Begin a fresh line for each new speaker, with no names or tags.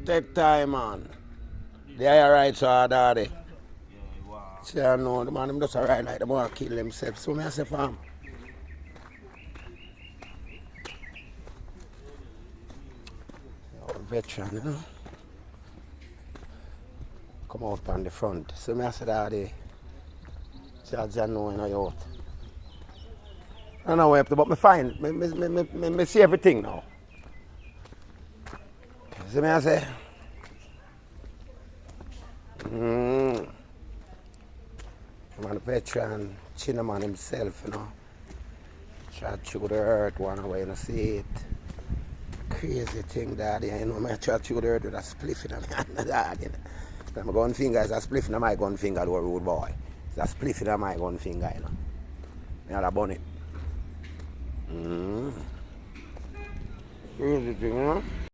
Take time, man. They are right, so daddy. See, I know the man, him just alright like the boy kill himself. So, I say, fam. Veteran, you know. Come out on the front. So, I say, daddy. See, I know, you know, youth. I know where, but me fine. Me see everything now. See me I say? Man, a veteran, Chinaman himself, you know. Try to chew the earth one way, you know, see it. Crazy thing, daddy. You know, I try to chew the earth with a spliff in my hand, daddy. My gun finger is a spliff in my gun finger, the rude boy. It's a spliff in my gun finger, you know. I had a bunny. Crazy thing, you know.